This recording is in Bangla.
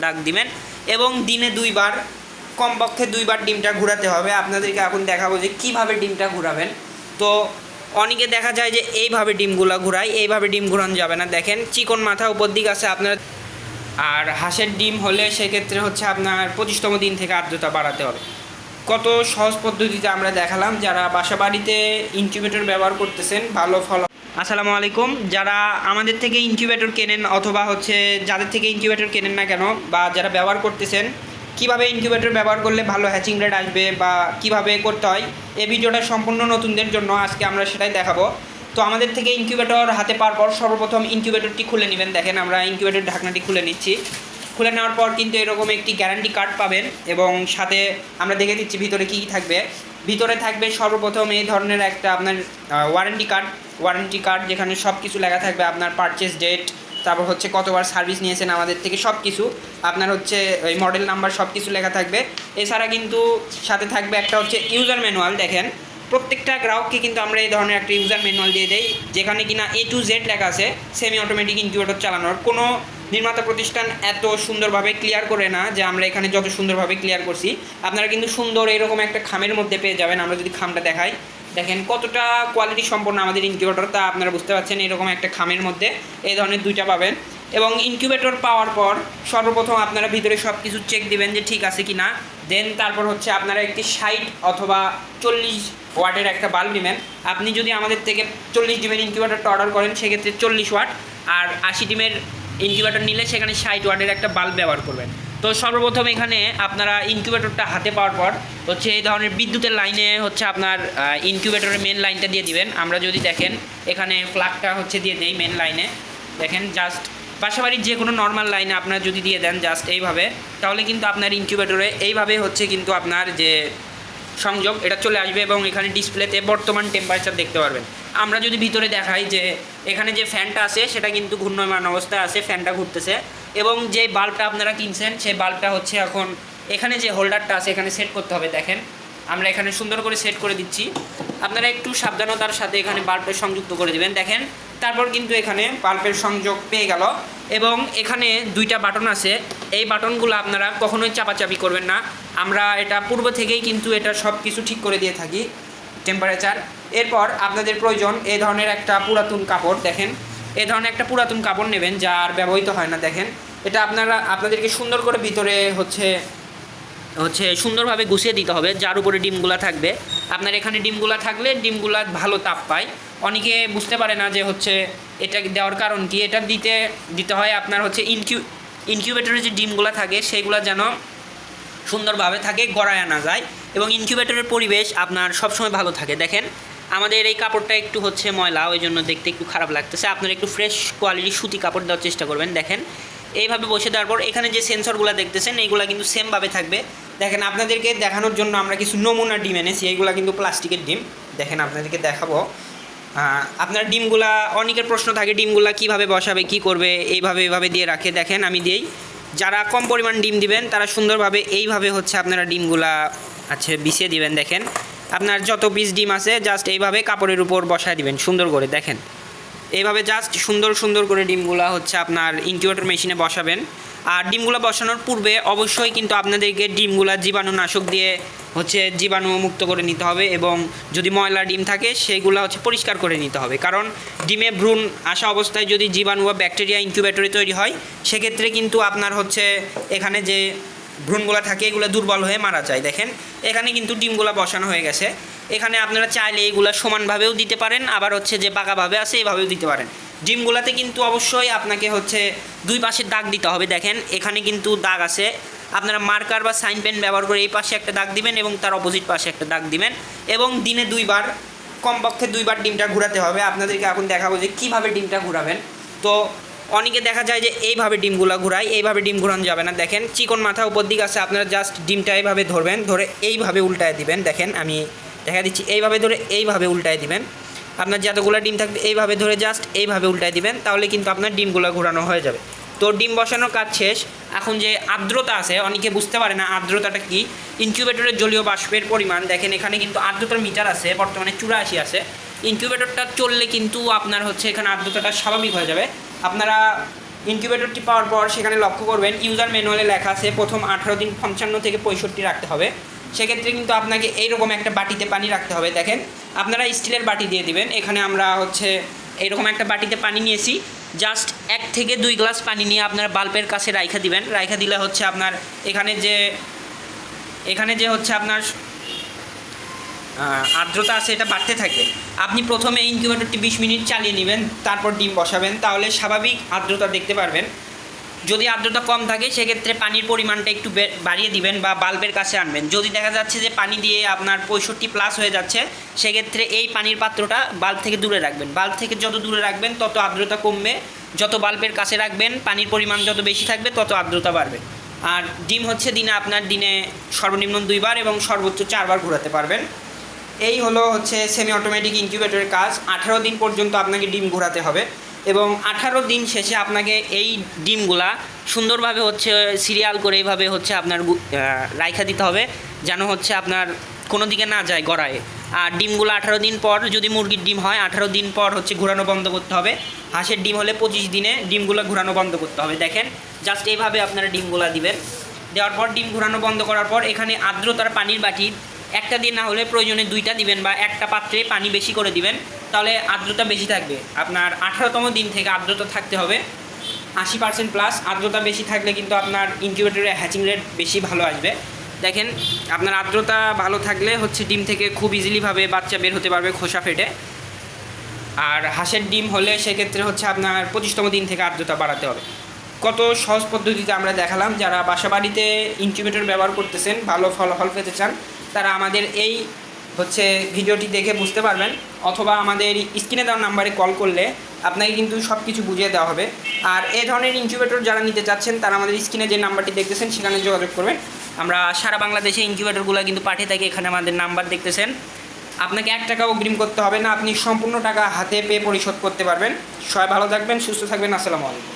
দাগ দিবেন এবং দিনে 2 বার, কমপক্ষে 2 বার ডিমটা ঘোরাতে হবে। আপনাদেরকে এখন দেখাবো যে কীভাবে ডিমটা ঘোরাবেন। তো অনেকে দেখা যায় যে এইভাবে ডিমগুলো ঘোরায়, এইভাবে ডিম ঘোরানো যাবে না। দেখেন চিকন মাথা উপর দিক আছে আপনার। আর হাঁসের ডিম হলে সেক্ষেত্রে হচ্ছে আপনার 25তম দিন থেকে আর্দ্রতা বাড়াতে হবে। কত সহজ পদ্ধতিতে আমরা দেখালাম। যারা বাসা বাড়িতে ইনকিউবেটর ব্যবহার করতেছেন ভালো ফল। আসসালামু আলাইকুম। যারা আমাদের থেকে ইনকিউবেটর কেনেন অথবা হচ্ছে যাদের থেকে ইনকিউবেটর কেনেন না কেন, বা যারা ব্যবহার করতেছেন, কিভাবে ইনকিউবেটর ব্যবহার করলে ভালো হ্যাচিং রেট আসবে বা কিভাবে করতে হয়, এই ভিডিওটা সম্পূর্ণ নতুনদের জন্য আজকে আমরা সেটাই দেখাবো। তো আমাদের থেকে ইনকিউবেটর হাতে পাওয়ার পর সর্বপ্রথম ইনকিউবেটরটি খুলে নেবেন। দেখেন আমরা ইনকিউবেটর ঢাকনাটি খুলে নিচ্ছি। খুলে নেওয়ার পর কিন্তু এরকম একটি গ্যারান্টি কার্ড পাবেন এবং সাথে আমরা দেখে দিচ্ছি ভিতরে কী থাকবে। ভিতরে থাকবে সর্বপ্রথম এই ধরনের একটা আপনার ওয়ারেন্টি কার্ড, যেখানে সব কিছু লেখা থাকবে। আপনার পারচেস ডেট, তারপর হচ্ছে কতবার সার্ভিস নিয়েছেন আমাদের থেকে, সব কিছু আপনার হচ্ছে ওই মডেল নাম্বার সব কিছু লেখা থাকবে। এছাড়া কিন্তু সাথে থাকবে একটা হচ্ছে ইউজার ম্যানুয়াল। দেখেন প্রত্যেকটা গ্রাহককে কিন্তু আমরা এই ধরনের একটা ইউজার ম্যানুয়াল দিয়ে দেই, যেখানে কিনা A to Z লেখা আছে সেমি অটোমেটিক ইনকিউবেটর চালানোর। কোনো নির্মাতা প্রতিষ্ঠান এত সুন্দরভাবে ক্লিয়ার করে না যে আমরা এখানে যত সুন্দরভাবে ক্লিয়ার করছি। আপনারা কিন্তু সুন্দর এরকম একটা খামের মধ্যে পেয়ে যাবেন। আমরা যদি খামটা দেখাই, দেখেন কতটা কোয়ালিটি সম্পন্ন আমাদের ইনকিউবেটর, তা আপনারা বুঝতে পারছেন। এরকম একটা খামের মধ্যে এই ধরনের 2টা পাবেন। এবং ইনকিউবেটর পাওয়ার পর সর্বপ্রথম আপনারা ভিতরে সব কিছু চেক দিবেন যে ঠিক আছে কি না। দেন তারপর হচ্ছে আপনারা একটি 60 অথবা 40 ওয়াটের একটা বাল্ব নেবেন। আপনি যদি আমাদের থেকে 40 ডিমের ইনকিউবেটরটা অর্ডার করেন সেক্ষেত্রে 40 ওয়াট, আর 80 ডিমের ইনকিউবেটর নিলে সেখানে 60 ওয়াটের একটা বাল্ব ব্যবহার করবেন। তো সর্বপ্রথম এখানে আপনারা ইনকিউবেটরটা হাতে পাওয়ার পর হচ্ছে এই ধরনের বিদ্যুতের লাইনে হচ্ছে আপনার ইনকিউবেটরের মেন লাইনটা দিয়ে দিবেন। আমরা যদি দেখেন এখানে প্লাগটা হচ্ছে দিয়ে দেই মেন লাইনে। দেখেন জাস্ট পাশাপাশি যে কোনো নর্মাল লাইনে আপনারা যদি দিয়ে দেন জাস্ট এইভাবে, তাহলে কিন্তু আপনার ইনকিউবেটরে এইভাবে হচ্ছে কিন্তু আপনার যে সংযোগ এটা চলে আসবে এবং এখানে ডিসপ্লেতে বর্তমান টেম্পারেচার দেখতে পারবেন। আমরা যদি ভিতরে দেখাই যে এখানে যে ফ্যানটা আছে সেটা কিন্তু ঘূর্ণয়মান অবস্থায় আছে, ফ্যানটা ঘুরতেছে। এবং যে বাল্বটা আপনারা কিনছেন সেই বাল্বটা হচ্ছে এখন এখানে যে হোল্ডারটা আছে এখানে সেট করতে হবে। দেখেন আমরা এখানে সুন্দর করে সেট করে দিচ্ছি। আপনারা একটু সাবধানতার সাথে এখানে বাল্বটা সংযুক্ত করে দেবেন। দেখেন তারপর কিন্তু এখানে বাল্বের সংযোগ পেয়ে গেল এবং এখানে 2টা বাটন আছে। এই বাটনগুলো আপনারা কখনোই চাপাচাপি করবেন না। আমরা এটা পূর্ব থেকেই কিন্তু এটা সব কিছু ঠিক করে দিয়ে থাকি টেম্পারেচার। এরপর আপনাদের প্রয়োজন এই ধরনের একটা পুরাতন কাপড়। দেখেন এই ধরনের একটা পুরাতন কাপড় নেবেন যা আর ব্যবহৃত হয় না। দেখেন এটা আপনাদেরকে সুন্দর করে ভিতরে হচ্ছে সুন্দরভাবে গুছিয়ে দিতে হবে, যার উপরে ডিমগুলা থাকবে। আপনার এখানে ডিমগুলা থাকলে ডিমগুলা ভালো তাপ পায়। অনেকে বুঝতে পারে না যে হচ্ছে এটা দেওয়ার কারণ কি। এটা দিতে হয় আপনার হচ্ছে ইনকিউবেটরে যে ডিমগুলা থাকে সেইগুলো যেন সুন্দরভাবে থাকে, গড়ায় না যায় এবং ইনকিউবেটরের পরিবেশ আপনার সবসময় ভালো থাকে। দেখেন আমাদের এই কাপড়টা একটু হচ্ছে ময়লা, ওই জন্য দেখতে একটু খারাপ লাগতেছে। আপনারা একটু ফ্রেশ কোয়ালিটির সুতি কাপড় দেওয়ার চেষ্টা করবেন। দেখেন এইভাবে বসে দেওয়ার পর এখানে যে সেন্সরগুলো দেখতেছেন এইগুলো কিন্তু সেমভাবে থাকবে। দেখেন আপনাদেরকে দেখানোর জন্য আমরা কিছু নমুনা ডিম এনেছি। এইগুলো কিন্তু প্লাস্টিকের ডিম। দেখেন আপনাদেরকে দেখাবো। আপনার ডিমগুলা, অনেকের প্রশ্ন থাকে ডিমগুলা কিভাবে বসাবে, কি করবে, এইভাবে দিয়ে রাখে। দেখেন আমি দিই, যারা কম পরিমাণ ডিম দিবেন তারা সুন্দরভাবে এইভাবে হচ্ছে আপনারা ডিমগুলা বিছিয়ে দিবেন। দেখেন আপনার যত পিস ডিম আছে জাস্ট এইভাবে কাপড়ের উপর বসায় দিবেন সুন্দর করে। দেখেন এইভাবে জাস্ট সুন্দর করে ডিমগুলা হচ্ছে আপনার ইনকিউবেটর মেশিনে বসাবেন। আর ডিমগুলো বসানোর পূর্বে অবশ্যই কিন্তু আপনাদেরকে ডিমগুলা জীবাণুনাশক দিয়ে হচ্ছে জীবাণু মুক্ত করে নিতে হবে এবং যদি ময়লা ডিম থাকে সেইগুলো হচ্ছে পরিষ্কার করে নিতে হবে। কারণ ডিমে ভ্রূণ আসা অবস্থায় যদি জীবাণু বা ব্যাকটেরিয়া ইনকিউবেটরে তৈরি হয় সেক্ষেত্রে কিন্তু আপনার হচ্ছে এখানে যে ভ্রূণগুলো থাকে এগুলো দুর্বল হয়ে মারা যায়। দেখেন এখানে কিন্তু ডিমগুলো বসানো হয়ে গেছে। এখানে আপনারা চাইলে এইগুলো সমানভাবেও দিতে পারেন, আবার হচ্ছে যে বাঁকাভাবে আছে এইভাবেও দিতে পারেন। ডিমগুলোতে কিন্তু অবশ্যই আপনাকে হচ্ছে 2 পাশে দাগ দিতে হবে। দেখেন এখানে কিন্তু দাগ আছে, আপনারা মার্কার বা সাইন পেন ব্যবহার করে এই পাশে একটা দাগ দিবেন এবং তার অপোজিট পাশে একটা দাগ দিবেন এবং দিনে 2 বার, কমপক্ষে 2 বার ডিমটা ঘোরাতে হবে। আপনাদেরকে এখন দেখাবো যে কীভাবে ডিমটা ঘোরাবেন। তো অনেকে দেখা যায় যে এইভাবে ডিমগুলো ঘোরায়, এইভাবে ডিম ঘোরানো যাবে না। দেখেন চিকন মাথা উপর দিক আছে, আপনারা জাস্ট ডিমটা এইভাবে ধরবেন, ধরে এইভাবে উল্টায় দিবেন। দেখেন আমি দেখা দিচ্ছি, এইভাবে ধরে এইভাবে উল্টায় দিবেন। আপনার যতগুলো ডিম থাকবে এইভাবে ধরে জাস্ট এইভাবে উল্টায় দিবেন, তাহলে কিন্তু আপনার ডিমগুলো ঘোরানো হয়ে যাবে। তো ডিম বসানোর কাজ শেষ। এখন যে আর্দ্রতা আছে অনেকে বুঝতে পারে না আর্দ্রতাটা কি। ইনকিউবেটরের জলীয় বাষ্পের পরিমাণ দেখেন এখানে কিন্তু আর্দ্রতার মিটার আছে, বর্তমানে 84 আছে। ইনকিউবেটরটা চললে কিন্তু আপনার হচ্ছে এখানে আর্দ্রতাটা স্বাভাবিক হয়ে যাবে। আপনারা ইনকিউবেটরটি পাওয়ার পর সেখানে লক্ষ্য করবেন ইউজার ম্যানুয়ালে লেখা আছে প্রথম 18 দিন 55 থেকে 65 রাখতে হবে। সেক্ষেত্রে কিন্তু আপনাকে এইরকম একটা বাটিতে পানি রাখতে হবে। দেখেন আপনারা স্টিলের বাটি দিয়ে দিবেন। এখানে আমরা হচ্ছে এইরকম একটা বাটিতে পানি নিয়েছি। জাস্ট 1 থেকে 2 গ্লাস পানি নিয়ে আপনার বাল্বের কাছে রাইখা দিবেন। রাইখা দিলে হচ্ছে আপনার এখানে যে হচ্ছে আপনার আর্দ্রতা আছে এটা বাড়তে থাকবে। আপনি প্রথমে ইনকিউবেটরটি 20 মিনিট চালিয়ে নেবেন, তারপর ডিম বসাবেন, তাহলে স্বাভাবিক আর্দ্রতা দেখতে পারবেন। যদি আর্দ্রতা কম থাকে সেক্ষেত্রে পানির পরিমাণটা একটু বাড়িয়ে দিবেন বা বাল্বের কাছে আনবেন। যদি দেখা যাচ্ছে যে পানি দিয়ে আপনার 65+ হয়ে যাচ্ছে, সেক্ষেত্রে এই পানির পাত্রটা বাল্ব থেকে দূরে রাখবেন। বাল্ব থেকে যত দূরে রাখবেন তত আর্দ্রতা কমবে, যত বাল্বের কাছে রাখবেন পানির পরিমাণ যত বেশি থাকবে তত আর্দ্রতা বাড়বে। আর ডিম হচ্ছে দিনে সর্বনিম্ন 2 বার এবং সর্বোচ্চ 4 বার ঘোরাতে পারবেন। এই হলো হচ্ছে সেমি অটোমেটিক ইনকিউবেটরের কাজ। 18 দিন পর্যন্ত আপনাকে ডিম ঘোরাতে হবে এবং 18 দিন শেষে আপনাকে এই ডিমগুলা সুন্দরভাবে হচ্ছে সিরিয়াল করে এইভাবে হচ্ছে আপনার রাইখা দিতে হবে, যেন হচ্ছে আপনার কোনো দিকে না যায় গড়ায়। আর ডিমগুলো 18 দিন পর, যদি মুরগির ডিম হয় 18 দিন পর হচ্ছে ঘোরানো বন্ধ করতে হবে। হাঁসের ডিম হলে 25 দিনে ডিমগুলো ঘোরানো বন্ধ করতে হবে। দেখেন জাস্ট এইভাবে আপনারা ডিমগুলো দিবেন। দেওয়ার পর ডিম ঘোরানো বন্ধ করার পর এখানে আর্দ্রতার পানির বাটি একটা দিয়ে না হলে প্রয়োজনে 2টা দিবেন বা একটা পাত্রে পানি বেশি করে দিবেন, তাহলে আর্দ্রতা বেশি থাকবে। আপনার 18তম দিন থেকে আর্দ্রতা থাকতে হবে 80% প্লাস। আর্দ্রতা বেশি থাকলে কিন্তু আপনার ইনকিউবেটরের হ্যাচিং রেট বেশি ভালো আসবে। দেখেন আপনার আর্দ্রতা ভালো থাকলে হচ্ছে ডিম থেকে খুব ইজিলিভাবে বাচ্চা বের হতে পারবে খোসা ফেটে। আর হাঁসের ডিম হলে সেক্ষেত্রে হচ্ছে আপনার 25তম দিন থেকে আর্দ্রতা বাড়াতে হবে। কত সহজ পদ্ধতিতে আমরা দেখালাম। যারা বাসা বাড়িতে ইনকিউবেটর ব্যবহার করতেছেন, ভালো ফলাফল পেতে চান, তারা আমাদের এই হচ্ছে ভিডিওটি দেখে বুঝতে পারবেন, অথবা আমাদের স্ক্রিনে দেওয়া নাম্বারে কল করলে আপনাকে কিন্তু সব কিছু বুঝিয়ে দেওয়া হবে। আর এই ধরনের ইনকিউবেটর যারা নিতে চাচ্ছেন তারা আমাদের স্ক্রিনে যে নাম্বারটি দেখতেছেন সেখানে যোগাযোগ করবেন। আমরা সারা বাংলাদেশে ইনকিউবেটরগুলো কিন্তু পাঠিয়ে থাকি। এখানে আমাদের নাম্বার দেখতেছেন। আপনাকে 1 টাকা অগ্রিম করতে হবে না, আপনি সম্পূর্ণ টাকা হাতে পেয়ে পরিশোধ করতে পারবেন। সবাই ভালো থাকবেন, সুস্থ থাকবেন। আসসালামু আলাইকুম।